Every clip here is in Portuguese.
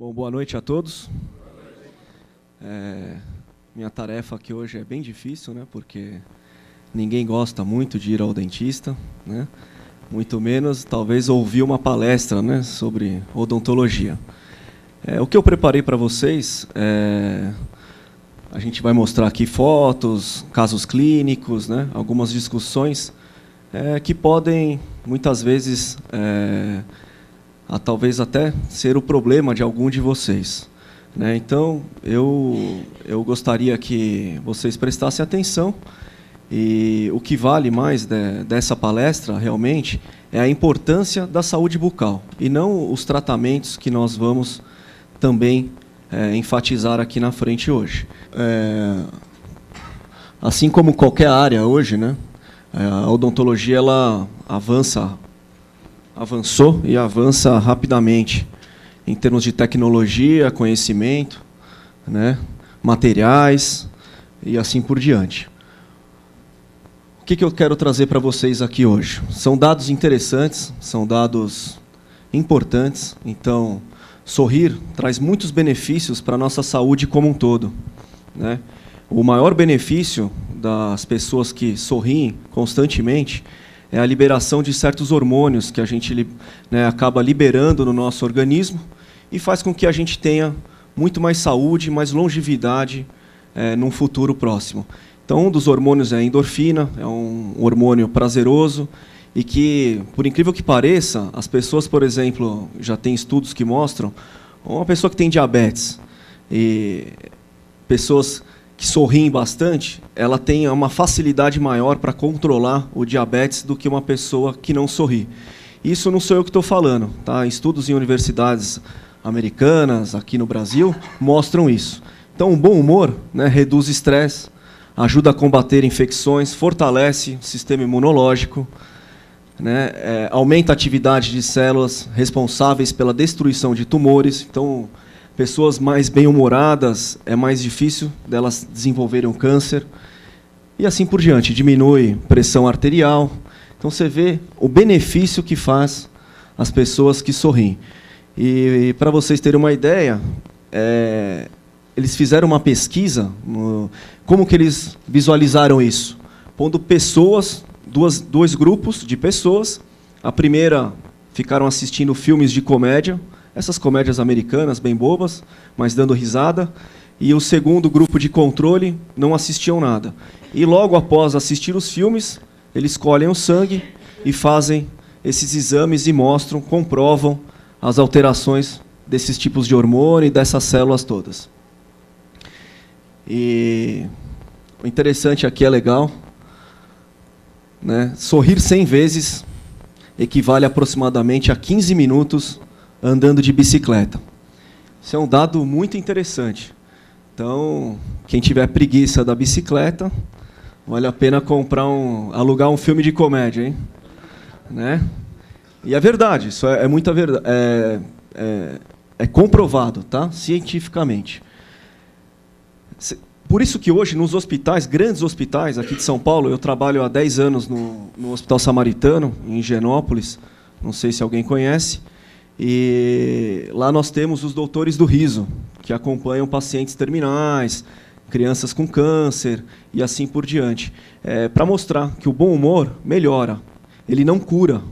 Bom, boa noite a todos. Minha tarefa aqui hoje é bem difícil, né? Porque ninguém gosta muito de ir ao dentista, né? Muito menos, talvez, ouvir uma palestra, né, sobre odontologia. O que eu preparei para vocês, a gente vai mostrar aqui fotos, casos clínicos, né? Algumas discussões que podem, muitas vezes, talvez até ser o problema de algum de vocês, né? Então, eu gostaria que vocês prestassem atenção, e o que vale mais dessa palestra, realmente, é a importância da saúde bucal, e não os tratamentos que nós vamos também enfatizar aqui na frente hoje. Assim como qualquer área hoje, né, a odontologia ela avançou e avança rapidamente em termos de tecnologia, conhecimento, né, materiais e assim por diante. O que eu quero trazer para vocês aqui hoje? São dados interessantes, são dados importantes. Então, sorrir traz muitos benefícios para a nossa saúde como um todo, né? O maior benefício das pessoas que sorriem constantemente é a liberação de certos hormônios que a gente, né, acaba liberando no nosso organismo e faz com que a gente tenha muito mais saúde, mais longevidade num futuro próximo. Então, um dos hormônios é a endorfina, é um hormônio prazeroso e que, por incrível que pareça, as pessoas, por exemplo, já tem estudos que mostram, uma pessoa que tem diabetes e pessoas que sorriem bastante, ela tem uma facilidade maior para controlar o diabetes do que uma pessoa que não sorri. Isso não sou eu que estou falando, tá? Estudos em universidades americanas, aqui no Brasil, mostram isso. Então, o bom humor, né, reduz estresse, ajuda a combater infecções, fortalece o sistema imunológico, né, aumenta a atividade de células responsáveis pela destruição de tumores. Então, pessoas mais bem-humoradas, é mais difícil delas desenvolverem um câncer. E assim por diante, diminui pressão arterial. Então, você vê o benefício que faz as pessoas que sorriem. E para vocês terem uma ideia, eles fizeram uma pesquisa, como que eles visualizaram isso? Pondo pessoas, dois grupos de pessoas. A primeira ficaram assistindo filmes de comédia, essas comédias americanas, bem bobas, mas dando risada. E o segundo grupo de controle não assistiam nada. E logo após assistir os filmes, eles colhem o sangue e fazem esses exames e mostram, comprovam as alterações desses tipos de hormônio e dessas células todas. E o interessante aqui é legal, né? Sorrir 100 vezes equivale aproximadamente a 15 minutos andando de bicicleta. Isso é um dado muito interessante. Então, quem tiver preguiça da bicicleta, vale a pena alugar um filme de comédia, hein? Né? E é verdade, isso é muita verdade, é comprovado, tá? Cientificamente. Por isso que hoje, nos hospitais, grandes hospitais aqui de São Paulo, eu trabalho há 10 anos no Hospital Samaritano, em Higienópolis, não sei se alguém conhece, e lá nós temos os doutores do riso, que acompanham pacientes terminais, crianças com câncer e assim por diante, para mostrar que o bom humor melhora. Ele não cura,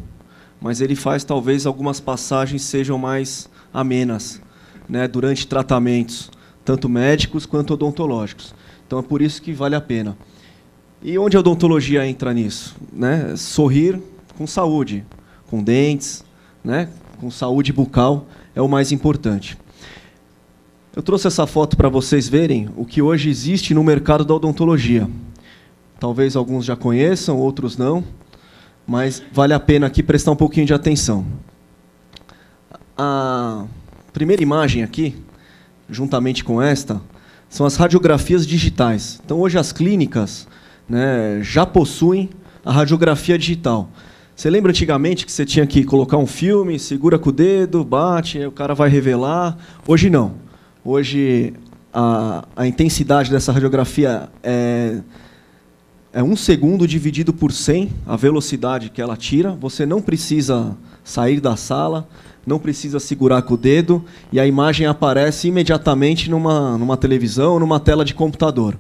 mas ele faz talvez algumas passagens sejam mais amenas, né, durante tratamentos, tanto médicos quanto odontológicos. Então, é por isso que vale a pena. E onde a odontologia entra nisso? Né? Sorrir com saúde, com dentes, né? Com saúde bucal, é o mais importante. Eu trouxe essa foto para vocês verem o que hoje existe no mercado da odontologia. Talvez alguns já conheçam, outros não, mas vale a pena aqui prestar um pouquinho de atenção. A primeira imagem aqui, juntamente com esta, são as radiografias digitais. Então, hoje as clínicas, né, já possuem a radiografia digital. Você lembra antigamente que você tinha que colocar um filme, segura com o dedo, bate, o cara vai revelar? Hoje não. Hoje a intensidade dessa radiografia é 1 segundo dividido por 100, a velocidade que ela tira. Você não precisa sair da sala, não precisa segurar com o dedo e a imagem aparece imediatamente numa televisão, numa tela de computador.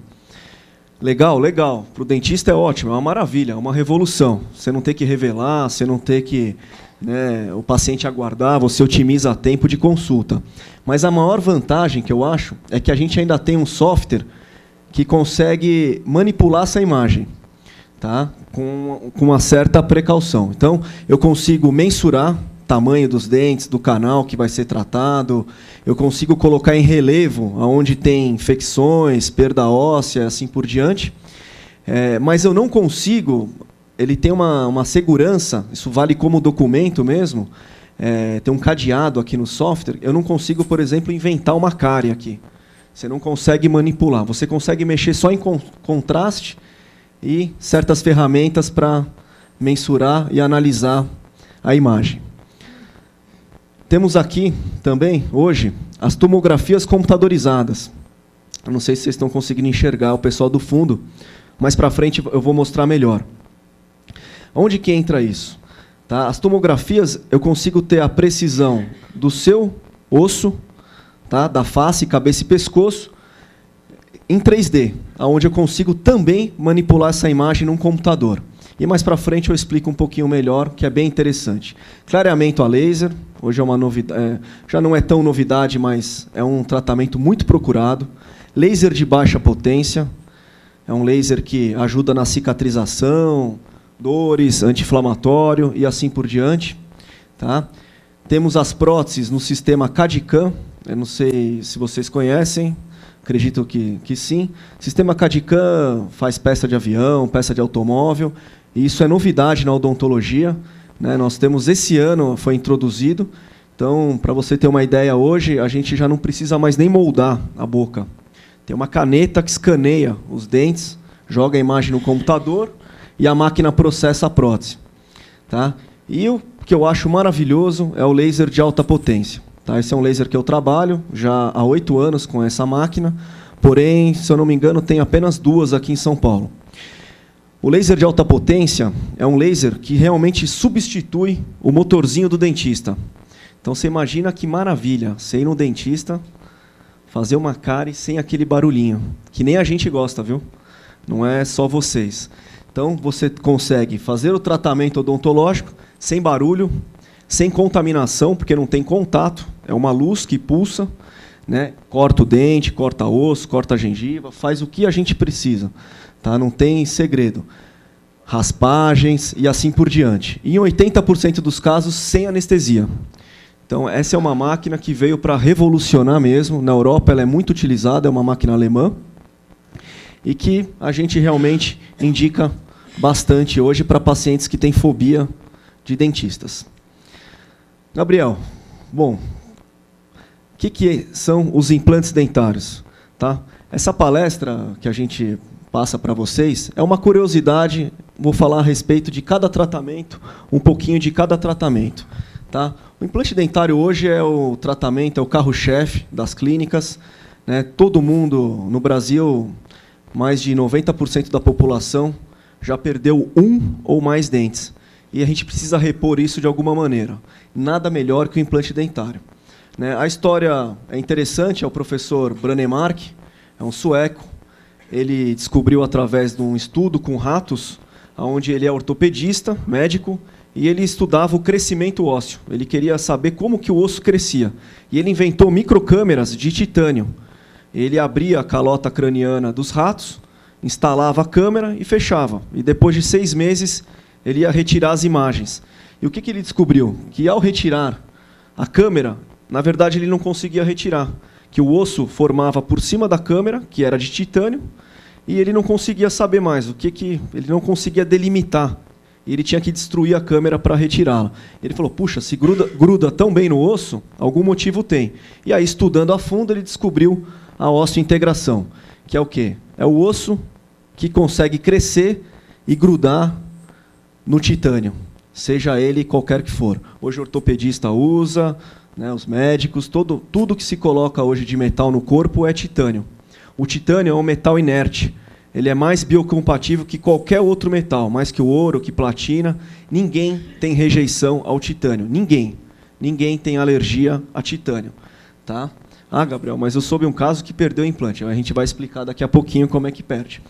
Legal, legal. Para o dentista é ótimo, é uma maravilha, é uma revolução. Você não tem que revelar, você não tem que, né, o paciente aguardar, você otimiza tempo de consulta. Mas a maior vantagem que eu acho é que a gente ainda tem um software que consegue manipular essa imagem, tá? Com uma certa precaução. Então, eu consigo mensurar o tamanho dos dentes, do canal que vai ser tratado, eu consigo colocar em relevo onde tem infecções, perda óssea, assim por diante, mas eu não consigo, ele tem uma segurança, isso vale como documento mesmo, tem um cadeado aqui no software, eu não consigo, por exemplo, inventar uma cárie aqui. Você não consegue manipular, você consegue mexer só em contraste e certas ferramentas para mensurar e analisar a imagem. Temos aqui também, hoje, as tomografias computadorizadas. Eu não sei se vocês estão conseguindo enxergar o pessoal do fundo, mas para frente eu vou mostrar melhor. Onde que entra isso? Tá? As tomografias, eu consigo ter a precisão do seu osso, tá? Da face, cabeça e pescoço, em 3D, onde eu consigo também manipular essa imagem num computador. E mais para frente eu explico um pouquinho melhor, que é bem interessante. Clareamento a laser, hoje é uma novidade, já não é tão novidade, mas é um tratamento muito procurado. Laser de baixa potência, é um laser que ajuda na cicatrização, dores, anti-inflamatório e assim por diante. Tá? Temos as próteses no sistema CAD/CAM, eu não sei se vocês conhecem, acredito que sim. O sistema CAD/CAM faz peça de avião, peça de automóvel, e isso é novidade na odontologia, né? Nós temos, esse ano, foi introduzido. Então, para você ter uma ideia, hoje a gente já não precisa mais nem moldar a boca. Tem uma caneta que escaneia os dentes, joga a imagem no computador e a máquina processa a prótese. Tá? E o que eu acho maravilhoso é o laser de alta potência. Tá? Esse é um laser que eu trabalho já há 8 anos com essa máquina, porém, se eu não me engano, tem apenas 2 aqui em São Paulo. O laser de alta potência é um laser que realmente substitui o motorzinho do dentista. Então, você imagina que maravilha, você ir no dentista, fazer uma cárie sem aquele barulhinho, que nem a gente gosta, viu? Não é só vocês. Então, você consegue fazer o tratamento odontológico sem barulho, sem contaminação, porque não tem contato, é uma luz que pulsa, né? Corta o dente, corta osso, corta a gengiva, faz o que a gente precisa. Tá? Não tem segredo. Raspagens e assim por diante. E em 80% dos casos, sem anestesia. Então, essa é uma máquina que veio para revolucionar mesmo. Na Europa, ela é muito utilizada, é uma máquina alemã, e que a gente realmente indica bastante hoje para pacientes que têm fobia de dentistas. Gabriel, bom, o que são os implantes dentários? Tá? Essa palestra que a gente passa para vocês é uma curiosidade, vou falar a respeito de cada tratamento, um pouquinho de cada tratamento. Tá? O implante dentário hoje é o tratamento, é o carro-chefe das clínicas, né? Todo mundo no Brasil, mais de 90% da população já perdeu um ou mais dentes. E a gente precisa repor isso de alguma maneira. Nada melhor que o implante dentário. Né? A história é interessante, é o professor Brånemark, é um sueco. Ele descobriu através de um estudo com ratos, onde ele é ortopedista, médico, e ele estudava o crescimento ósseo. Ele queria saber como que o osso crescia. E ele inventou microcâmeras de titânio. Ele abria a calota craniana dos ratos, instalava a câmera e fechava. E depois de 6 meses, ele ia retirar as imagens. E o que ele descobriu? Que ao retirar a câmera, na verdade ele não conseguia retirar. Que o osso formava por cima da câmera, que era de titânio, e ele não conseguia saber mais, ele não conseguia delimitar. E ele tinha que destruir a câmera para retirá-la. Ele falou, puxa, se gruda tão bem no osso, algum motivo tem. E aí, estudando a fundo, ele descobriu a osteointegração, que é o quê? É o osso que consegue crescer e grudar no titânio, seja ele qualquer que for. Hoje o ortopedista usa, né, os médicos, tudo que se coloca hoje de metal no corpo é titânio. O titânio é um metal inerte. Ele é mais biocompatível que qualquer outro metal, mais que o ouro, que platina. Ninguém tem rejeição ao titânio. Ninguém. ninguém tem alergia a titânio. Tá? Ah, Gabriel, mas eu soube um caso que perdeu o implante. A gente vai explicar daqui a pouquinho como é que perde.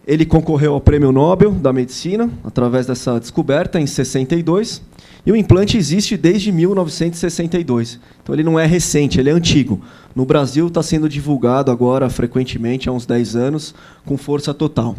Ele concorreu ao Prêmio Nobel da Medicina, através dessa descoberta, em 62, e o implante existe desde 1962. Então, ele não é recente, ele é antigo. No Brasil, está sendo divulgado agora, frequentemente, há uns 10 anos, com força total.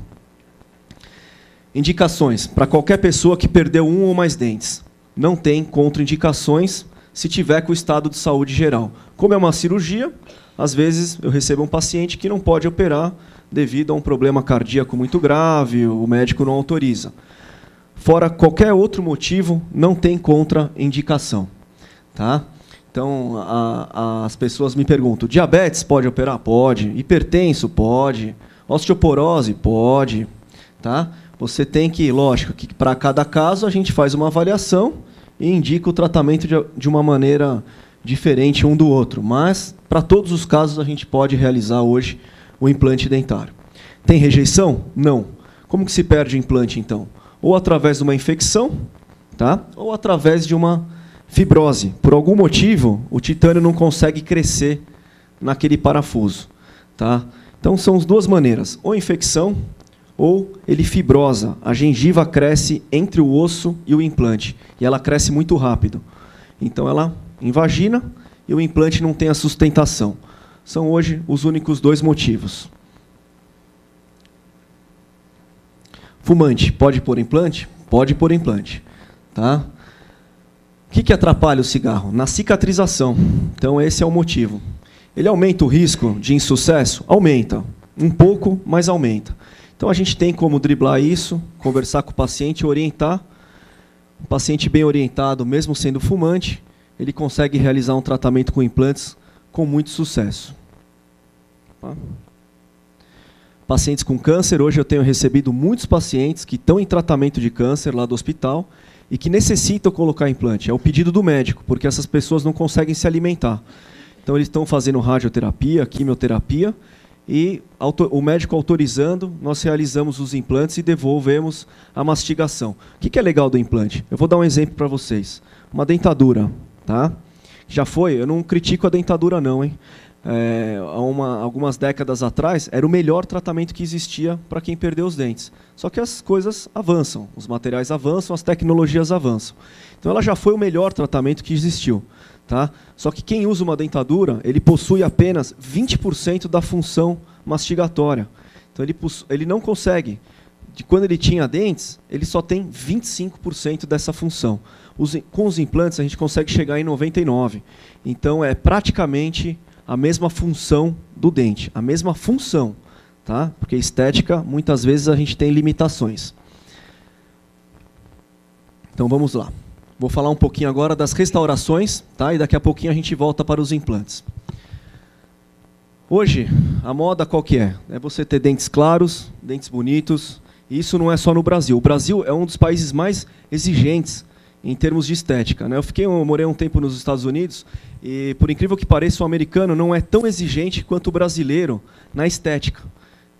Indicações. Para qualquer pessoa que perdeu um ou mais dentes. Não tem contraindicações se tiver com o estado de saúde geral. Como é uma cirurgia, às vezes eu recebo um paciente que não pode operar devido a um problema cardíaco muito grave, o médico não autoriza. Fora qualquer outro motivo, não tem contraindicação. Tá? Então, as pessoas me perguntam, diabetes pode operar? Pode. Hipertenso? Pode. Osteoporose? Pode. Tá? Você tem que, lógico, que para cada caso a gente faz uma avaliação e indica o tratamento de uma maneira diferente um do outro. Mas, para todos os casos, a gente pode realizar hoje o implante dentário. Tem rejeição? Não. Como que se perde o implante, então? Ou através de uma infecção, tá? Ou através de uma fibrose. Por algum motivo, o titânio não consegue crescer naquele parafuso. Tá? Então, são as duas maneiras. Ou infecção, ou ele fibrosa. A gengiva cresce entre o osso e o implante. E ela cresce muito rápido. Então, ela invagina e o implante não tem a sustentação. São hoje os únicos dois motivos. Fumante, pode pôr implante? Pode pôr implante. Tá? O que atrapalha o cigarro? Na cicatrização. Então, esse é o motivo. Ele aumenta o risco de insucesso? Aumenta. Um pouco, mas aumenta. Então, a gente tem como driblar isso, conversar com o paciente, orientar. O paciente bem orientado, mesmo sendo fumante, ele consegue realizar um tratamento com implantes com muito sucesso. Pacientes com câncer, hoje eu tenho recebido muitos pacientes que estão em tratamento de câncer lá do hospital e que necessitam colocar implante. É o pedido do médico, porque essas pessoas não conseguem se alimentar. Então, eles estão fazendo radioterapia, quimioterapia, e o médico autorizando, nós realizamos os implantes e devolvemos a mastigação. O que é legal do implante? Eu vou dar um exemplo para vocês. Uma dentadura. Tá? Já foi, eu não critico a dentadura não, hein? Algumas décadas atrás, era o melhor tratamento que existia para quem perdeu os dentes. Só que as coisas avançam, os materiais avançam, as tecnologias avançam. Então, ela já foi o melhor tratamento que existiu. Tá? Só que quem usa uma dentadura, ele possui apenas 20% da função mastigatória. Então, ele não consegue. Quando ele tinha dentes, ele só tem 25% dessa função. Com os implantes, a gente consegue chegar em 99%. Então, é praticamente a mesma função do dente, a mesma função, tá? Porque estética, muitas vezes, a gente tem limitações. Então, vamos lá. Vou falar um pouquinho agora das restaurações, tá? E daqui a pouquinho a gente volta para os implantes. Hoje, a moda qual que é? É você ter dentes claros, dentes bonitos, e isso não é só no Brasil. O Brasil é um dos países mais exigentes em termos de estética, né? Eu morei um tempo nos Estados Unidos e, por incrível que pareça, o americano não é tão exigente quanto o brasileiro na estética,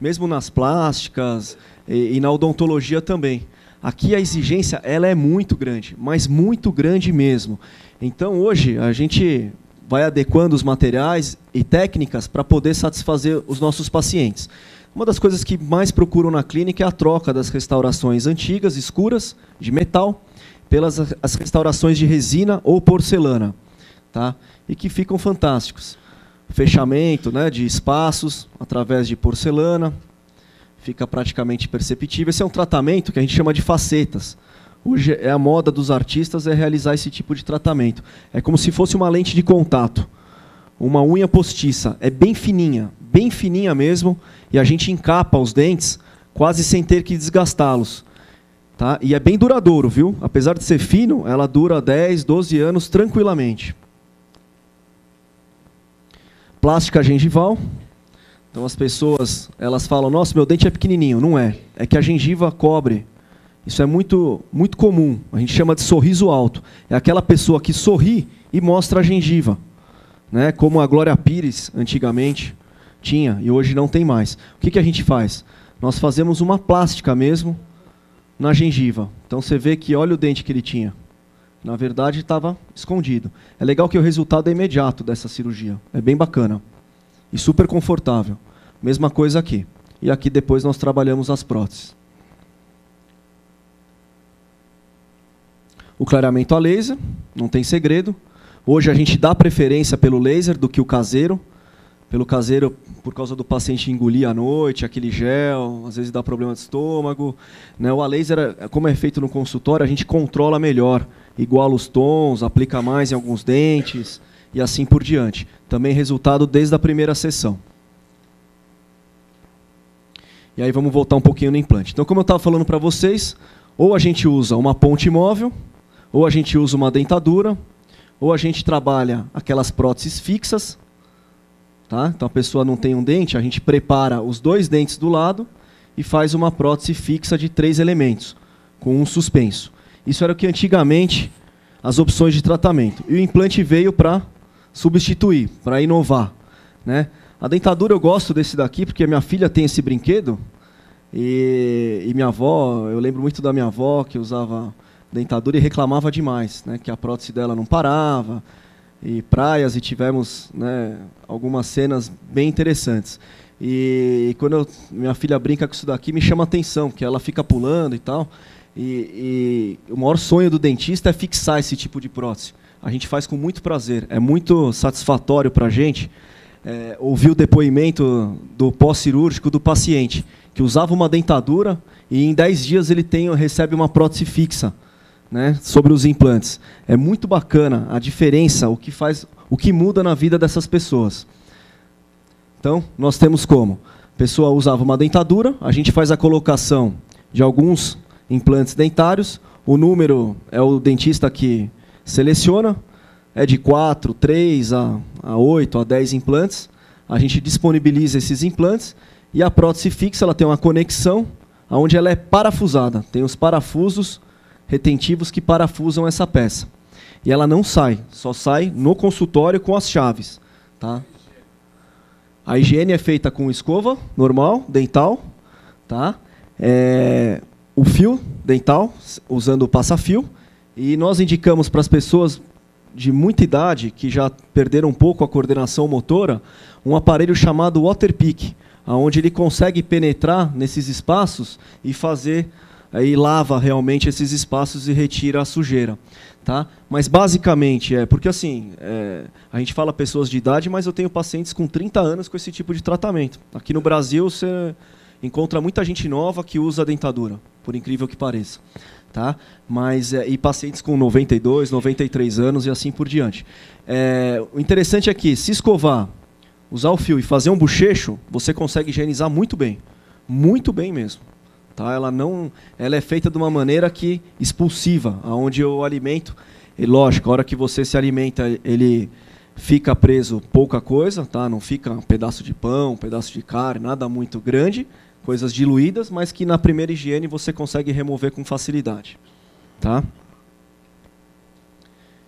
mesmo nas plásticas e na odontologia também. Aqui a exigência ela é muito grande, mas muito grande mesmo. Então, hoje, a gente vai adequando os materiais e técnicas para poder satisfazer os nossos pacientes. Uma das coisas que mais procuram na clínica é a troca das restaurações antigas, escuras, de metal, pelas as restaurações de resina ou porcelana, tá? E que ficam fantásticos. Fechamento, né, de espaços através de porcelana, fica praticamente perceptível. Esse é um tratamento que a gente chama de facetas. Hoje é a moda dos artistas realizar esse tipo de tratamento. É como se fosse uma lente de contato, uma unha postiça. É bem fininha mesmo, e a gente encapa os dentes quase sem ter que desgastá-los. Tá? E é bem duradouro, viu? Apesar de ser fino, ela dura 10, 12 anos tranquilamente. Plástica gengival. Então as pessoas elas falam, nossa, meu dente é pequenininho. Não é. É que a gengiva cobre. Isso é muito comum. A gente chama de sorriso alto. É aquela pessoa que sorri e mostra a gengiva. Né? Como a Glória Pires, antigamente, tinha. E hoje não tem mais. O que a gente faz? Nós fazemos uma plástica mesmo na gengiva. Então você vê que olha o dente que ele tinha. Na verdade, estava escondido. É legal que o resultado é imediato dessa cirurgia. É bem bacana. E super confortável. Mesma coisa aqui. E aqui depois nós trabalhamos as próteses. O clareamento a laser, não tem segredo. Hoje a gente dá preferência pelo laser do que o caseiro. Pelo caseiro, por causa do paciente engolir à noite, aquele gel, às vezes dá problema de estômago. Né? O a laser, como é feito no consultório, a gente controla melhor. Iguala os tons, aplica mais em alguns dentes e assim por diante. Também resultado desde a primeira sessão. E aí vamos voltar um pouquinho no implante. Então, como eu estava falando para vocês, ou a gente usa uma ponte móvel, ou a gente usa uma dentadura, ou a gente trabalha aquelas próteses fixas. Tá? Então a pessoa não tem um dente, a gente prepara os 2 dentes do lado e faz uma prótese fixa de 3 elementos, com um suspenso. Isso era o que antigamente as opções de tratamento. E o implante veio para substituir, para inovar. Né? A dentadura eu gosto desse daqui, porque minha filha tem esse brinquedo, e minha avó, eu lembro muito da minha avó, que usava dentadura e reclamava demais, né? Que a prótese dela não parava, e praias, e tivemos, né, algumas cenas bem interessantes. E quando minha filha brinca com isso daqui, me chama a atenção, que ela fica pulando e tal. E o maior sonho do dentista é fixar esse tipo de prótese. A gente faz com muito prazer. É muito satisfatório para a gente ouvir o depoimento do pós-cirúrgico do paciente, que usava uma dentadura e em 10 dias ele recebe uma prótese fixa. Né, sobre os implantes. É muito bacana a diferença, o que muda na vida dessas pessoas. Então, nós temos como? A pessoa usava uma dentadura, a gente faz a colocação de alguns implantes dentários, o número é o dentista que seleciona, é de 4, 3 a 8, a 10 implantes, a gente disponibiliza esses implantes, e a prótese fixa ela tem uma conexão, onde ela é parafusada, tem os parafusos retentivos que parafusam essa peça. E ela não sai, só sai no consultório com as chaves. Tá? A higiene é feita com escova normal, dental. Tá? O fio dental, usando o passa-fio. E nós indicamos para as pessoas de muita idade, que já perderam um pouco a coordenação motora, um aparelho chamado Waterpik, onde ele consegue penetrar nesses espaços e fazer... Aí lava realmente esses espaços e retira a sujeira. Tá? Mas basicamente porque assim, a gente fala pessoas de idade, mas eu tenho pacientes com 30 anos com esse tipo de tratamento. Aqui no Brasil você encontra muita gente nova que usa dentadura, por incrível que pareça. Tá? Mas, e pacientes com 92, 93 anos e assim por diante. O interessante é que se escovar, usar o fio e fazer um bochecho, você consegue higienizar muito bem mesmo. Tá? Ela é feita de uma maneira que expulsiva, onde o alimento, e lógico, a hora que você se alimenta, ele fica preso pouca coisa, tá? Não fica um pedaço de pão, um pedaço de carne, nada muito grande, coisas diluídas, mas que na primeira higiene você consegue remover com facilidade. Tá?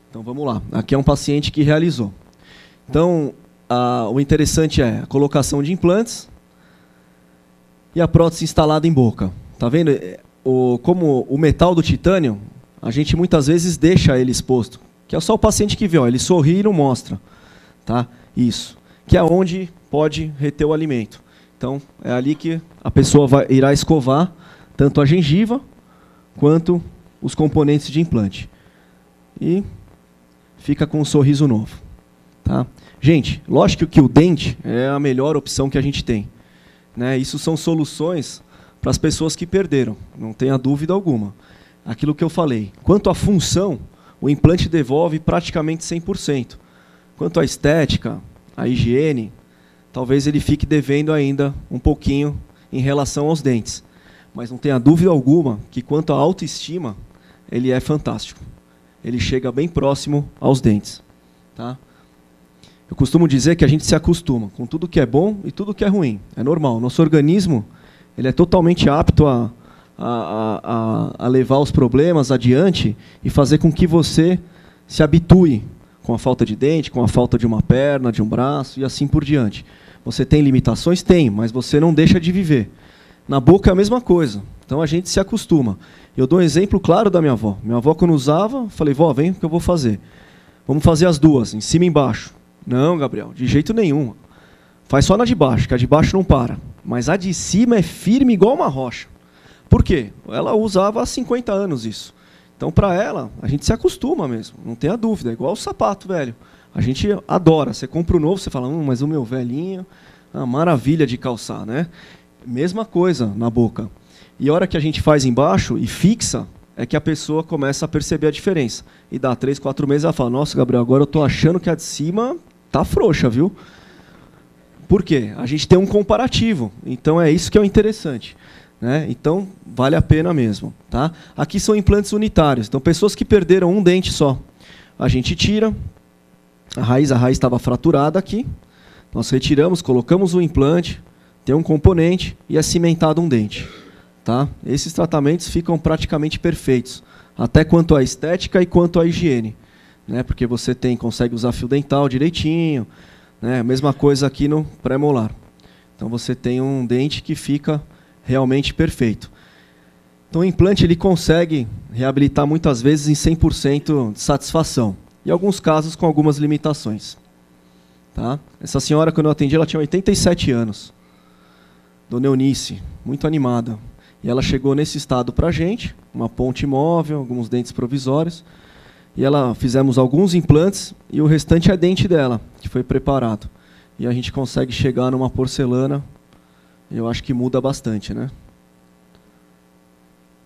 Então vamos lá, aqui é um paciente que realizou. Então, o interessante é a colocação de implantes, e a prótese instalada em boca. Tá vendo? Como o metal do titânio, a gente muitas vezes deixa ele exposto. Que é só o paciente que vê, ó, ele sorri e não mostra. Tá? Isso. Que é onde pode reter o alimento. Então, é ali que a pessoa irá escovar tanto a gengiva quanto os componentes de implante. E fica com um sorriso novo. Tá? Gente, lógico que o dente é a melhor opção que a gente tem. Né? Isso são soluções para as pessoas que perderam, não tenha dúvida alguma. Aquilo que eu falei, quanto à função, o implante devolve praticamente 100%. Quanto à estética, à higiene, talvez ele fique devendo ainda um pouquinho em relação aos dentes. Mas não tenha dúvida alguma que quanto à autoestima, ele é fantástico. Ele chega bem próximo aos dentes. Tá? Eu costumo dizer que a gente se acostuma com tudo que é bom e tudo que é ruim. É normal. Nosso organismo ele é totalmente apto a levar os problemas adiante e fazer com que você se habitue com a falta de dente, com a falta de uma perna, de um braço e assim por diante. Você tem limitações? Tem, mas você não deixa de viver. Na boca é a mesma coisa. Então a gente se acostuma. Eu dou um exemplo claro da minha avó. Minha avó, quando usava, falei, vó, vem que eu vou fazer. Vamos fazer as duas, em cima e embaixo. Não, Gabriel, de jeito nenhum. Faz só na de baixo, que a de baixo não para. Mas a de cima é firme igual uma rocha. Por quê? Ela usava há 50 anos isso. Então, para ela, a gente se acostuma mesmo, não tenha dúvida. É igual o sapato, velho. A gente adora. Você compra o novo, você fala, mas o meu velhinho, uma maravilha de calçar, né? Mesma coisa na boca. E a hora que a gente faz embaixo e fixa, é que a pessoa começa a perceber a diferença. E dá 3, 4 meses, ela fala, nossa, Gabriel, agora eu estou achando que a de cima tá frouxa, viu? Por quê? A gente tem um comparativo. Então, é isso que é o interessante. Né? Então, vale a pena mesmo. Tá? Aqui são implantes unitários. Então, pessoas que perderam um dente só. A gente tira, a raiz estava fraturada aqui. Nós retiramos, colocamos o implante, tem um componente e é cimentado um dente. Tá? Esses tratamentos ficam praticamente perfeitos, até quanto à estética e quanto à higiene. Né? Porque você consegue usar fio dental direitinho. Né? Mesma coisa aqui no pré-molar. Então, você tem um dente que fica realmente perfeito. Então, o implante ele consegue reabilitar muitas vezes em 100% de satisfação. Em alguns casos, com algumas limitações. Tá? Essa senhora, quando eu atendi, ela tinha 87 anos. Dona Eunice, muito animada. E ela chegou nesse estado para a gente, uma ponte móvel, alguns dentes provisórios. E fizemos alguns implantes e o restante é dente dela, que foi preparado. E a gente consegue chegar numa porcelana. Eu acho que muda bastante, né?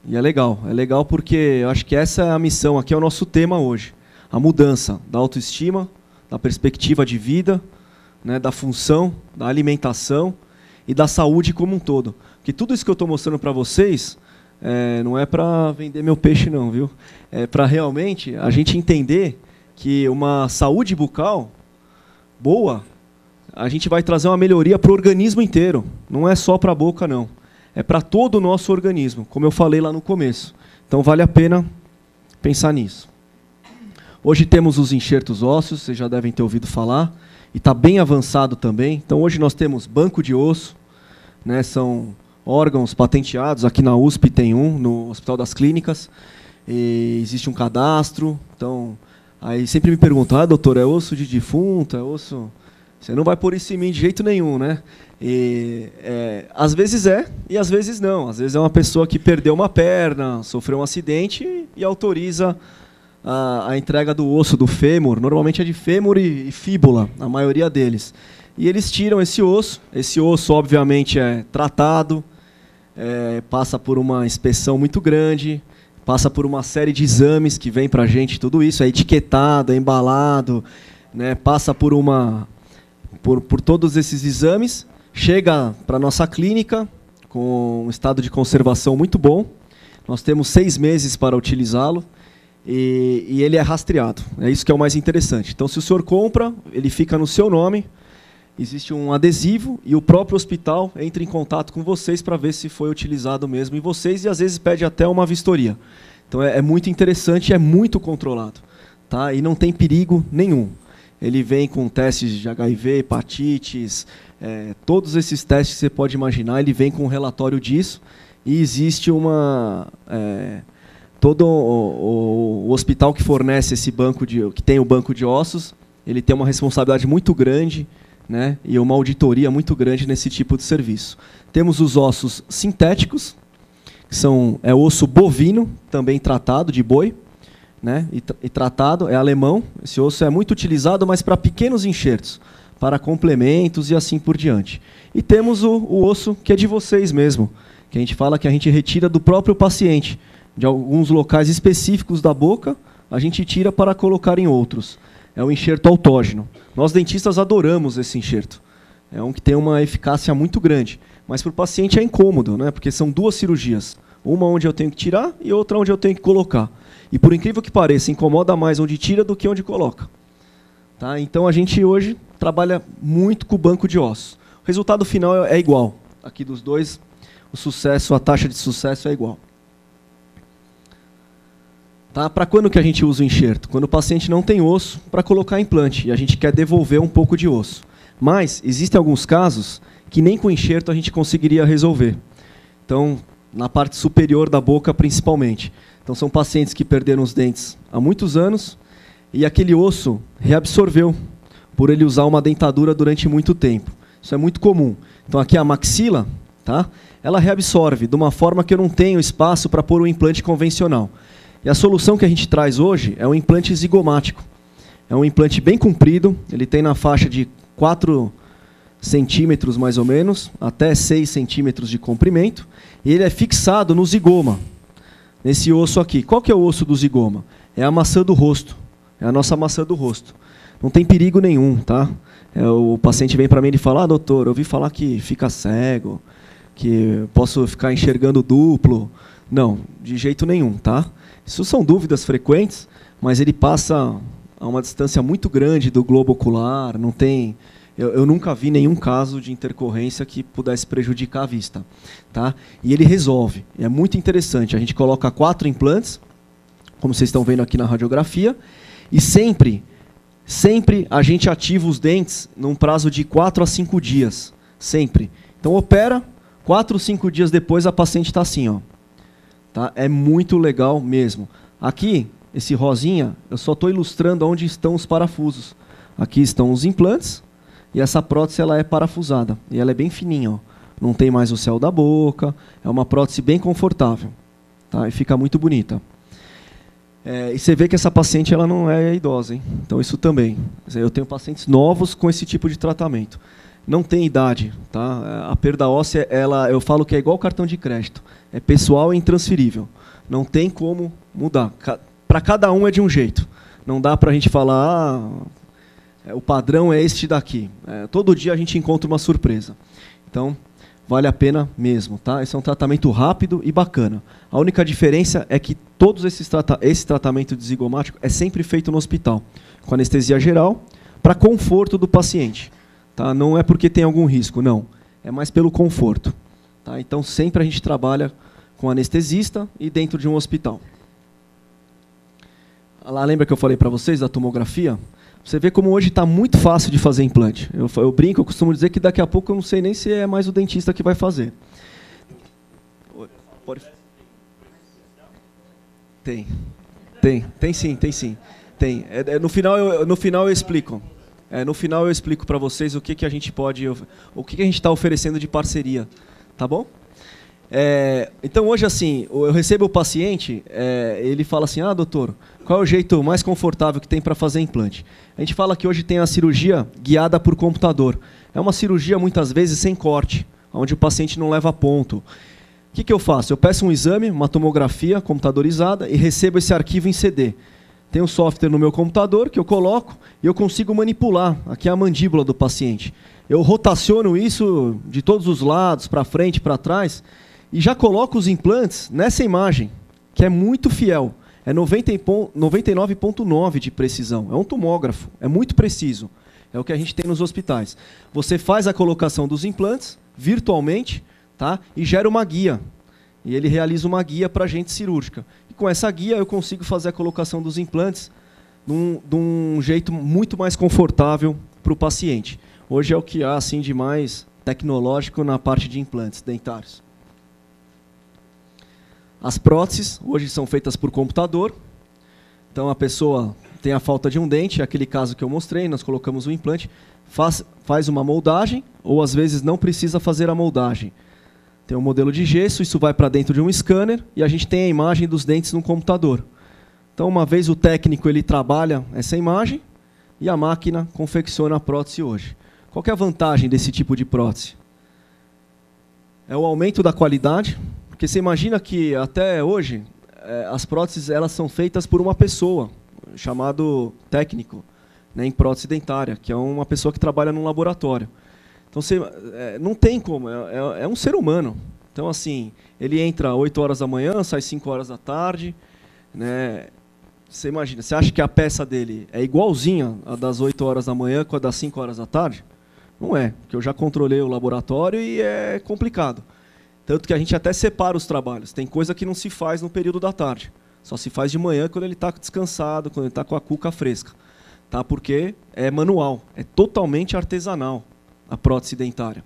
E é legal porque eu acho que essa é a missão, aqui é o nosso tema hoje. A mudança da autoestima, da perspectiva de vida, né, da função, da alimentação e da saúde como um todo. Porque tudo isso que eu estou mostrando para vocês, não é para vender meu peixe não, viu? É para realmente a gente entender que uma saúde bucal boa, a gente vai trazer uma melhoria para o organismo inteiro. Não é só para a boca, não. É para todo o nosso organismo, como eu falei lá no começo. Então, vale a pena pensar nisso. Hoje temos os enxertos ósseos, vocês já devem ter ouvido falar, e está bem avançado também. Então, hoje nós temos banco de osso, né, são órgãos patenteados. Aqui na USP tem um, no Hospital das Clínicas. E existe um cadastro. Então, aí sempre me perguntam, doutor, é osso de defunto, é osso... Você não vai pôr isso em mim de jeito nenhum, né? Às vezes e às vezes não. Às vezes é uma pessoa que perdeu uma perna, sofreu um acidente e autoriza a entrega do osso do fêmur. Normalmente é de fêmur e fíbula, a maioria deles. E eles tiram esse osso. Esse osso, obviamente, é tratado, passa por uma inspeção muito grande, passa por uma série de exames que vem para a gente, tudo isso é etiquetado, é embalado, né? Passa por todos esses exames, chega para a nossa clínica com um estado de conservação muito bom. Nós temos 6 meses para utilizá-lo e ele é rastreado. É isso que é o mais interessante. Então, se o senhor compra, ele fica no seu nome, existe um adesivo e o próprio hospital entra em contato com vocês para ver se foi utilizado mesmo em vocês e, às vezes, pede até uma vistoria. Então, é muito interessante e é muito controlado. Tá? E não tem perigo nenhum. Ele vem com testes de HIV, hepatites, todos esses testes que você pode imaginar, ele vem com um relatório disso. E existe todo o hospital que fornece esse banco que tem o banco de ossos, ele tem uma responsabilidade muito grande, né, e uma auditoria muito grande nesse tipo de serviço. Temos os ossos sintéticos, que é osso bovino, também tratado, de boi. Né, e tratado, é alemão. Esse osso é muito utilizado, mas para pequenos enxertos, para complementos e assim por diante. E temos o osso que é de vocês mesmo, que a gente fala que a gente retira do próprio paciente, de alguns locais específicos da boca, a gente tira para colocar em outros. É um enxerto autógeno. Nós dentistas adoramos esse enxerto. É um que tem uma eficácia muito grande, mas para o paciente é incômodo, né, porque são 2 cirurgias. Uma onde eu tenho que tirar e outra onde eu tenho que colocar. E, por incrível que pareça, incomoda mais onde tira do que onde coloca. Tá? Então, a gente hoje trabalha muito com o banco de ossos. O resultado final é igual. Aqui dos dois, a taxa de sucesso é igual. Tá? Para quando que a gente usa o enxerto? Quando o paciente não tem osso para colocar implante e a gente quer devolver um pouco de osso. Mas existem alguns casos que nem com enxerto a gente conseguiria resolver. Então, na parte superior da boca principalmente. Então são pacientes que perderam os dentes há muitos anos e aquele osso reabsorveu por ele usar uma dentadura durante muito tempo. Isso é muito comum. Então aqui a maxila, tá? Ela reabsorve de uma forma que eu não tenho espaço para pôr um implante convencional. E a solução que a gente traz hoje é um implante zigomático. É um implante bem comprido, ele tem na faixa de 4 centímetros mais ou menos, até 6 centímetros de comprimento, e ele é fixado no zigoma, nesse osso aqui. Qual que é o osso do zigoma? É a maçã do rosto, é a nossa maçã do rosto. Não tem perigo nenhum, tá? O paciente vem para mim e fala, doutor, eu ouvi falar que fica cego, que posso ficar enxergando duplo. Não, de jeito nenhum, tá? Isso são dúvidas frequentes, mas ele passa a uma distância muito grande do globo ocular, não tem... Eu nunca vi nenhum caso de intercorrência que pudesse prejudicar a vista, tá? E ele resolve. É muito interessante. A gente coloca 4 implantes, como vocês estão vendo aqui na radiografia, e sempre a gente ativa os dentes num prazo de 4 a 5 dias. Sempre. Então opera, 4 ou 5 dias depois a paciente está assim, ó. Tá? É muito legal mesmo. Aqui, esse rosinha, eu só estou ilustrando onde estão os parafusos. Aqui estão os implantes. E essa prótese ela é parafusada. E ela é bem fininha. Ó. Não tem mais o céu da boca. É uma prótese bem confortável. Tá? E fica muito bonita. E você vê que essa paciente ela não é idosa. Hein? Então isso também. Eu tenho pacientes novos com esse tipo de tratamento. Não tem idade. Tá? A perda óssea, eu falo que é igual cartão de crédito. É pessoal e intransferível. Não tem como mudar. Para cada um é de um jeito. Não dá para a gente falar... o padrão é este daqui. Todo dia a gente encontra uma surpresa. Então, vale a pena mesmo. Tá? Esse é um tratamento rápido e bacana. A única diferença é que todos esse tratamento de zigomático é sempre feito no hospital, com anestesia geral, para conforto do paciente. Tá? Não é porque tem algum risco, não. É mais pelo conforto. Tá? Então, sempre a gente trabalha com anestesista e dentro de um hospital. Lá, lembra que eu falei para vocês da tomografia? Você vê como hoje está muito fácil de fazer implante. Eu brinco, eu costumo dizer que daqui a pouco eu não sei nem se é mais o dentista que vai fazer. Pode... Tem sim. Tem. No final eu explico. No final eu explico para vocês o que a gente pode, o que a gente está oferecendo de parceria, tá bom? Então hoje assim, eu recebo o paciente, ele fala assim, doutor, qual é o jeito mais confortável que tem para fazer implante? A gente fala que hoje tem a cirurgia guiada por computador. É uma cirurgia muitas vezes sem corte, onde o paciente não leva ponto. O que eu faço? Eu peço um exame, uma tomografia computadorizada e recebo esse arquivo em CD. Tem um software no meu computador que eu coloco e eu consigo manipular. Aqui é a mandíbula do paciente. Eu rotaciono isso de todos os lados, para frente, para trás, e já coloco os implantes nessa imagem, que é muito fiel. É 99,9 de precisão. É um tomógrafo, é muito preciso. É o que a gente tem nos hospitais. Você faz a colocação dos implantes virtualmente, tá? E gera uma guia. E ele realiza uma guia para a gente cirúrgica. E com essa guia eu consigo fazer a colocação dos implantes de um jeito muito mais confortável para o paciente. Hoje é o que há assim, de mais tecnológico na parte de implantes dentários. As próteses hoje são feitas por computador. Então a pessoa tem a falta de um dente, é aquele caso que eu mostrei, nós colocamos o implante, faz uma moldagem, ou às vezes não precisa fazer a moldagem. Tem um modelo de gesso, isso vai para dentro de um scanner e a gente tem a imagem dos dentes no computador. Então uma vez o técnico ele trabalha essa imagem e a máquina confecciona a prótese hoje. Qual que é a vantagem desse tipo de prótese? É o aumento da qualidade. Porque você imagina que, até hoje, as próteses elas são feitas por uma pessoa, chamado técnico, né, em prótese dentária, que é uma pessoa que trabalha num laboratório. Então, não tem como, é um ser humano. Então, assim, ele entra 8 horas da manhã, sai 5 horas da tarde. Né, você imagina, você acha que a peça dele é igualzinha a das 8 horas da manhã com a das 5 horas da tarde? Não é, porque eu já controlei o laboratório e é complicado. Tanto que a gente até separa os trabalhos. Tem coisa que não se faz no período da tarde. Só se faz de manhã quando ele está descansado, quando ele está com a cuca fresca. Tá? Porque é manual, é totalmente artesanal a prótese dentária.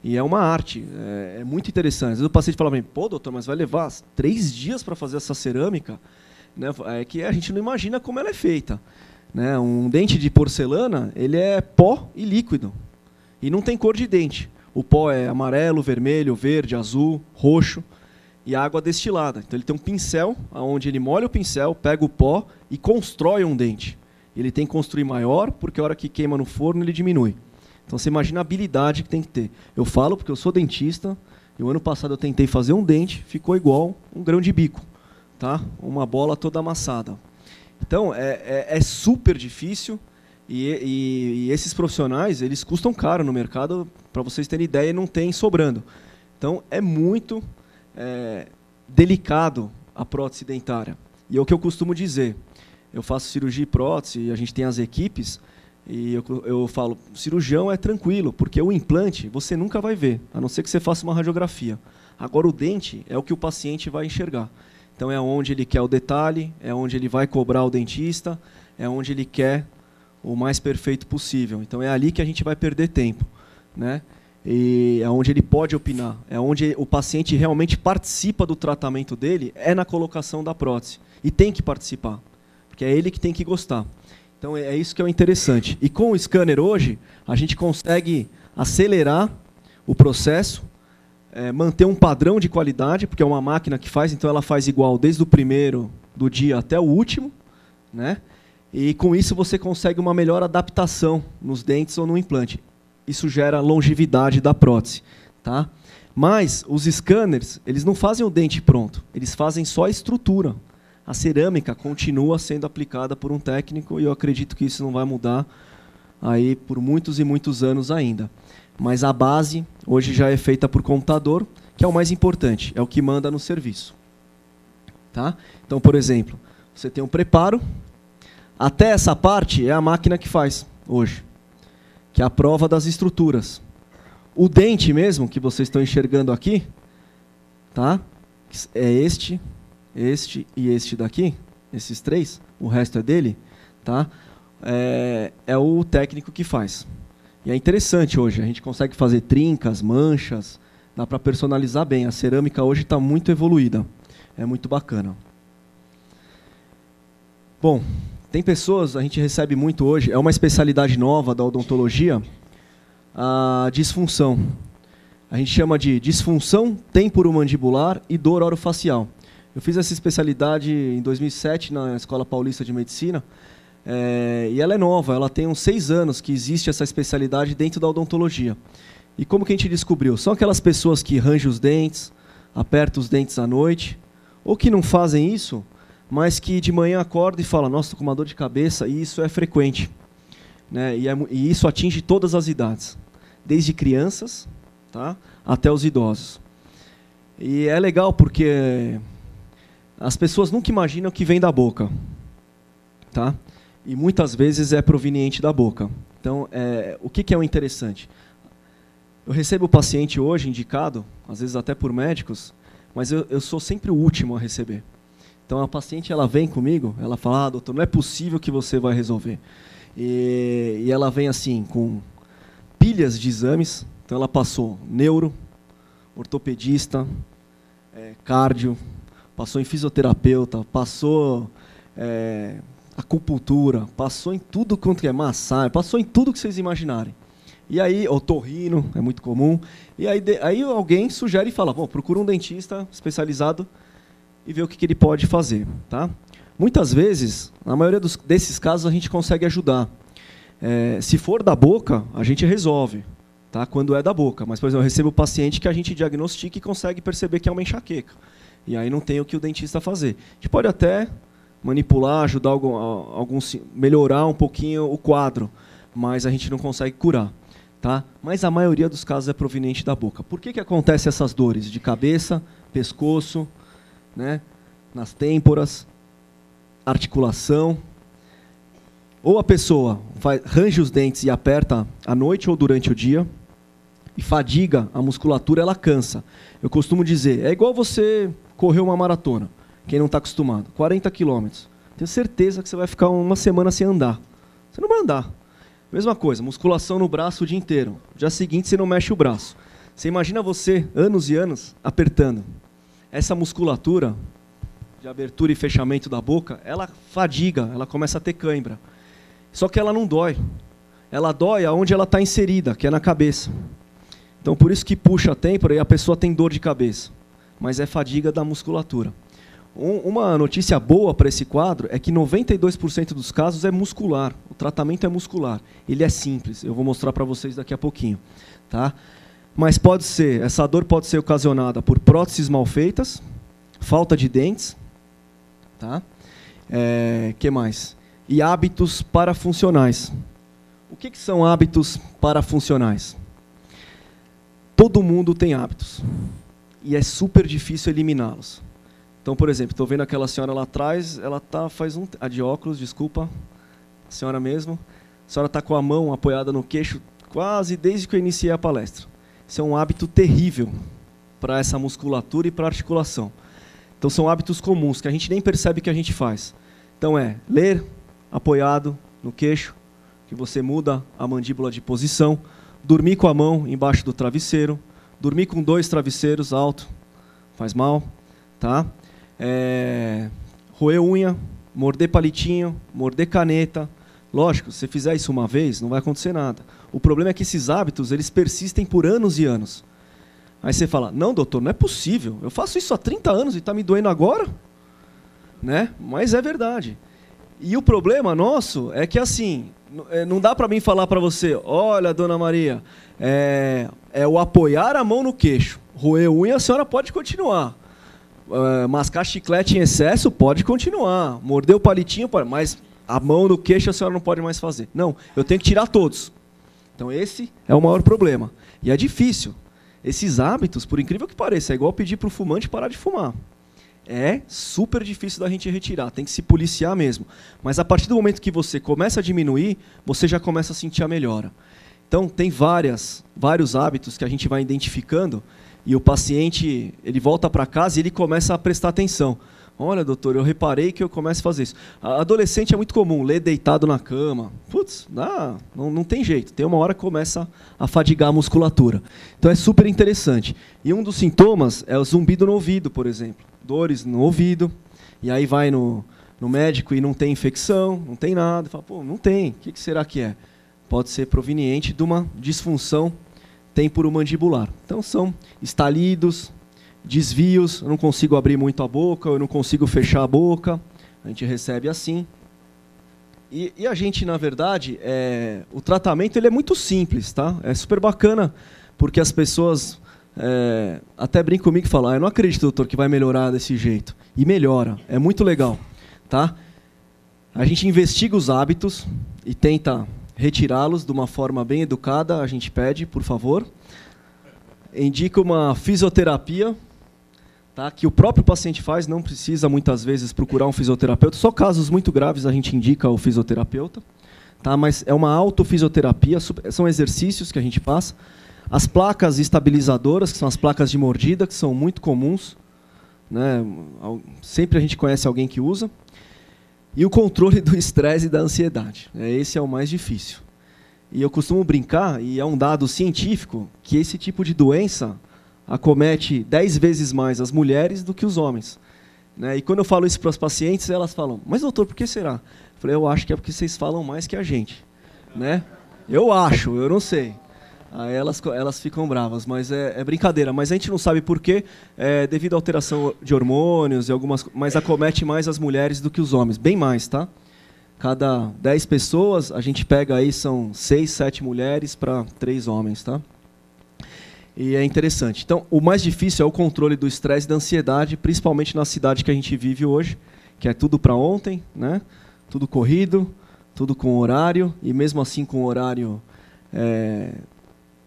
E é uma arte, é muito interessante. Às vezes o paciente fala para mim, pô, doutor, mas vai levar 3 dias para fazer essa cerâmica? Né? É que a gente não imagina como ela é feita. Né? Um dente de porcelana, ele é pó e líquido. E não tem cor de dente. O pó é amarelo, vermelho, verde, azul, roxo. E a água destilada. Então ele tem um pincel, onde ele molha o pincel, pega o pó e constrói um dente. Ele tem que construir maior, porque a hora que queima no forno ele diminui. Então você imagina a habilidade que tem que ter. Eu falo porque eu sou dentista, e o ano passado eu tentei fazer um dente, ficou igual um grão de bico. Tá? Uma bola toda amassada. Então é super difícil, e esses profissionais eles custam caro no mercado, para vocês terem ideia, não tem sobrando. Então é muito delicado a prótese dentária. E é o que eu costumo dizer. Eu faço cirurgia e prótese, a gente tem as equipes, e eu falo, cirurgião é tranquilo, porque o implante você nunca vai ver, a não ser que você faça uma radiografia. Agora o dente é o que o paciente vai enxergar. Então é onde ele quer o detalhe, é onde ele vai cobrar o dentista, é onde ele quer o mais perfeito possível. Então é ali que a gente vai perder tempo, né? E é onde ele pode opinar, é onde o paciente realmente participa do tratamento dele, é na colocação da prótese. E tem que participar, porque é ele que tem que gostar. Então é isso que é o interessante. E com o scanner hoje, a gente consegue acelerar o processo, manter um padrão de qualidade, porque é uma máquina que faz, então ela faz igual desde o primeiro do dia até o último, né? E com isso você consegue uma melhor adaptação nos dentes ou no implante. Isso gera longevidade da prótese, tá? Mas os scanners, eles não fazem o dente pronto, eles fazem só a estrutura. A cerâmica continua sendo aplicada por um técnico e eu acredito que isso não vai mudar aí por muitos e muitos anos ainda. Mas a base hoje já é feita por computador, que é o mais importante, é o que manda no serviço. Tá? Então, por exemplo, você tem um preparo, até essa parte é a máquina que faz hoje, que é a prova das estruturas. O dente mesmo, que vocês estão enxergando aqui, tá? É este e este daqui, esses 3, o resto é dele, tá? É o técnico que faz. E é interessante hoje, a gente consegue fazer trincas, manchas, dá para personalizar bem. A cerâmica hoje está muito evoluída, é muito bacana. Bom, tem pessoas, a gente recebe muito hoje, é uma especialidade nova da odontologia, a disfunção. A gente chama de disfunção temporomandibular e dor orofacial. Eu fiz essa especialidade em 2007 na Escola Paulista de Medicina, e ela é nova, ela tem uns 6 anos que existe essa especialidade dentro da odontologia. E como que a gente descobriu? São aquelas pessoas que rangem os dentes, apertam os dentes à noite, ou que não fazem isso, mas que de manhã acorda e fala, nossa, estou com uma dor de cabeça, e isso é frequente. Né? E isso atinge todas as idades, desde crianças, tá, até os idosos. E é legal porque as pessoas nunca imaginam que vem da boca, tá? E muitas vezes é proveniente da boca. Então, o que é o interessante? Eu recebo o paciente hoje indicado, às vezes até por médicos, mas eu sou sempre o último a receber. Então, a paciente ela vem comigo, ela fala, doutor, não é possível que você vai resolver. E ela vem assim, com pilhas de exames. Então, ela passou neuro, ortopedista, cardio, passou em fisioterapeuta, passou acupuntura, passou em tudo quanto é massagem, passou em tudo que vocês imaginarem. E aí, otorrino, é muito comum. E aí alguém sugere e fala, bom, procura um dentista especializado e vê o que ele pode fazer. Tá? Muitas vezes, na maioria desses casos, a gente consegue ajudar. Se for da boca, a gente resolve, tá? Quando é da boca. Mas, por exemplo, eu recebo o paciente que a gente diagnostica e consegue perceber que é uma enxaqueca. E aí não tem o que o dentista fazer. A gente pode até manipular, ajudar melhorar um pouquinho o quadro, mas a gente não consegue curar. Tá? Mas a maioria dos casos é proveniente da boca. Por que acontecem essas dores de cabeça, pescoço, né, nas têmporas, articulação? Ou a pessoa range os dentes e aperta à noite ou durante o dia, e fadiga a musculatura, ela cansa. Eu costumo dizer, é igual você correr uma maratona, quem não está acostumado, 40 quilômetros. Tenho certeza que você vai ficar uma semana sem andar. Você não vai andar. Mesma coisa, musculação no braço o dia inteiro. No dia seguinte você não mexe o braço. Você imagina você, anos e anos, apertando. Essa musculatura de abertura e fechamento da boca, ela fadiga, ela começa a ter cãibra. Só que ela não dói. Ela dói aonde ela está inserida, que é na cabeça. Então, por isso que puxa a têmpora e a pessoa tem dor de cabeça. Mas é fadiga da musculatura. Uma notícia boa para esse quadro é que 92% dos casos é muscular. O tratamento é muscular. Ele é simples. Eu vou mostrar para vocês daqui a pouquinho. Tá? Mas pode ser, essa dor pode ser ocasionada por próteses mal feitas, falta de dentes, tá? Que mais? E hábitos parafuncionais. O que são hábitos parafuncionais? Todo mundo tem hábitos. E é super difícil eliminá-los. Então, por exemplo, estou vendo aquela senhora lá atrás, ela tá a de óculos, desculpa, a senhora mesmo. A senhora está com a mão apoiada no queixo quase desde que eu iniciei a palestra. Isso é um hábito terrível para essa musculatura e para a articulação. Então, são hábitos comuns, que a gente nem percebe que a gente faz. Então, ler apoiado no queixo, que você muda a mandíbula de posição, dormir com a mão embaixo do travesseiro, dormir com 2 travesseiros alto, faz mal, tá? Roer unha, morder palitinho, morder caneta. Lógico, se você fizer isso uma vez, não vai acontecer nada. O problema é que esses hábitos, eles persistem por anos e anos. Aí você fala, não, doutor, não é possível. Eu faço isso há 30 anos e está me doendo agora? Né? Mas é verdade. E o problema nosso é que, assim, não dá para mim falar para você, olha, dona Maria, é o apoiar a mão no queixo. Roer unha, a senhora pode continuar. Mascar chiclete em excesso, pode continuar. Morder o palitinho, pode, mas a mão no queixo a senhora não pode mais fazer. Não, eu tenho que tirar todos. Então esse é o maior problema. E é difícil. Esses hábitos, por incrível que pareça, é igual pedir para o fumante parar de fumar. É super difícil da gente retirar, tem que se policiar mesmo. Mas a partir do momento que você começa a diminuir, você já começa a sentir a melhora. Então tem vários hábitos que a gente vai identificando e o paciente ele volta para casa e ele começa a prestar atenção. Olha, doutor, eu reparei que eu começo a fazer isso. Adolescente é muito comum, ler deitado na cama. Putz, não tem jeito. Tem uma hora que começa a fadigar a musculatura. Então é super interessante. E um dos sintomas é o zumbido no ouvido, por exemplo. Dores no ouvido. E aí vai no médico e não tem infecção, não tem nada. Fala, pô, não tem. O que será que é? Pode ser proveniente de uma disfunção temporomandibular. Então são estalidos, desvios, eu não consigo abrir muito a boca, eu não consigo fechar a boca, a gente recebe assim. E a gente, na verdade, o tratamento ele é muito simples, tá? É super bacana, porque as pessoas até brincam comigo e falam, eu não acredito, doutor, que vai melhorar desse jeito. E melhora, é muito legal, tá? A gente investiga os hábitos e tenta retirá-los de uma forma bem educada, a gente pede, por favor. Indica uma fisioterapia, tá, que o próprio paciente faz, não precisa muitas vezes procurar um fisioterapeuta, só casos muito graves a gente indica o fisioterapeuta, tá, mas é uma autofisioterapia, são exercícios que a gente passa, as placas estabilizadoras, que são as placas de mordida, que são muito comuns, né, sempre a gente conhece alguém que usa, e o controle do estresse e da ansiedade, esse é o mais difícil. E eu costumo brincar, e é um dado científico, que esse tipo de doença acomete 10 vezes mais as mulheres do que os homens. Né? E quando eu falo isso para as pacientes, elas falam, mas doutor, por que será? Eu falei, eu acho que é porque vocês falam mais que a gente. Né? Eu acho, eu não sei. Aí elas ficam bravas, mas é brincadeira. Mas a gente não sabe por quê, devido à alteração de hormônios, e mas acomete mais as mulheres do que os homens, bem mais, tá? Cada 10 pessoas, a gente pega aí, são 6, 7 mulheres para 3 homens, tá? E é interessante. Então, o mais difícil é o controle do estresse e da ansiedade, principalmente na cidade que a gente vive hoje, que é tudo para ontem, né? Tudo corrido, tudo com horário, e mesmo assim com horário,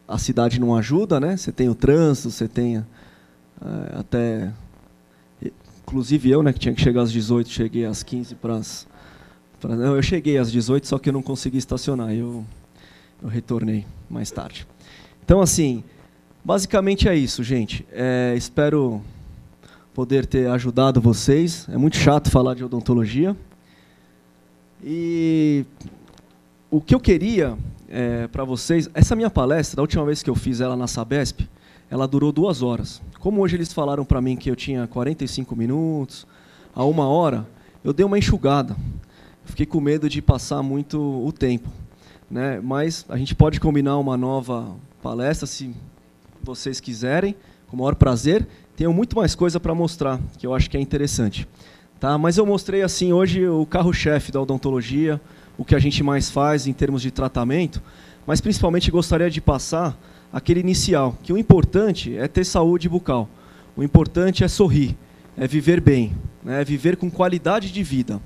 a cidade não ajuda, né? Você tem o trânsito, você tem até... Inclusive eu, né, que tinha que chegar às 18, cheguei às 15 para as... Não, eu cheguei às 18, só que eu não consegui estacionar, eu retornei mais tarde. Então, assim, basicamente é isso, gente. Espero poder ter ajudado vocês. É muito chato falar de odontologia. E o que eu queria para vocês... Essa minha palestra, a última vez que eu fiz ela na Sabesp, ela durou 2 horas. Como hoje eles falaram para mim que eu tinha 45 minutos, a 1 hora, eu dei uma enxugada. Fiquei com medo de passar muito o tempo, né? Mas a gente pode combinar uma nova palestra, se vocês quiserem, com o maior prazer. Tenho muito mais coisa para mostrar, que eu acho que é interessante. Tá? Mas eu mostrei assim hoje o carro-chefe da odontologia, o que a gente mais faz em termos de tratamento, mas principalmente gostaria de passar aquele inicial, que o importante é ter saúde bucal. O importante é sorrir, é viver bem, né? É viver com qualidade de vida,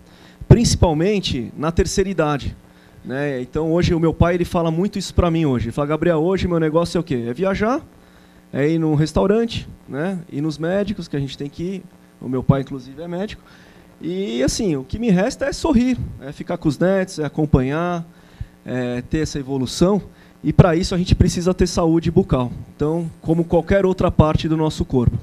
principalmente na terceira idade, né? Então hoje o meu pai ele fala muito isso para mim hoje. Ele fala: Gabriel, hoje meu negócio é o quê? É viajar, é ir num restaurante, né? Ir nos médicos, que a gente tem que ir. O meu pai, inclusive, é médico. E, assim, o que me resta é sorrir, é ficar com os netos, é acompanhar, é ter essa evolução. E, para isso, a gente precisa ter saúde bucal. Então, como qualquer outra parte do nosso corpo.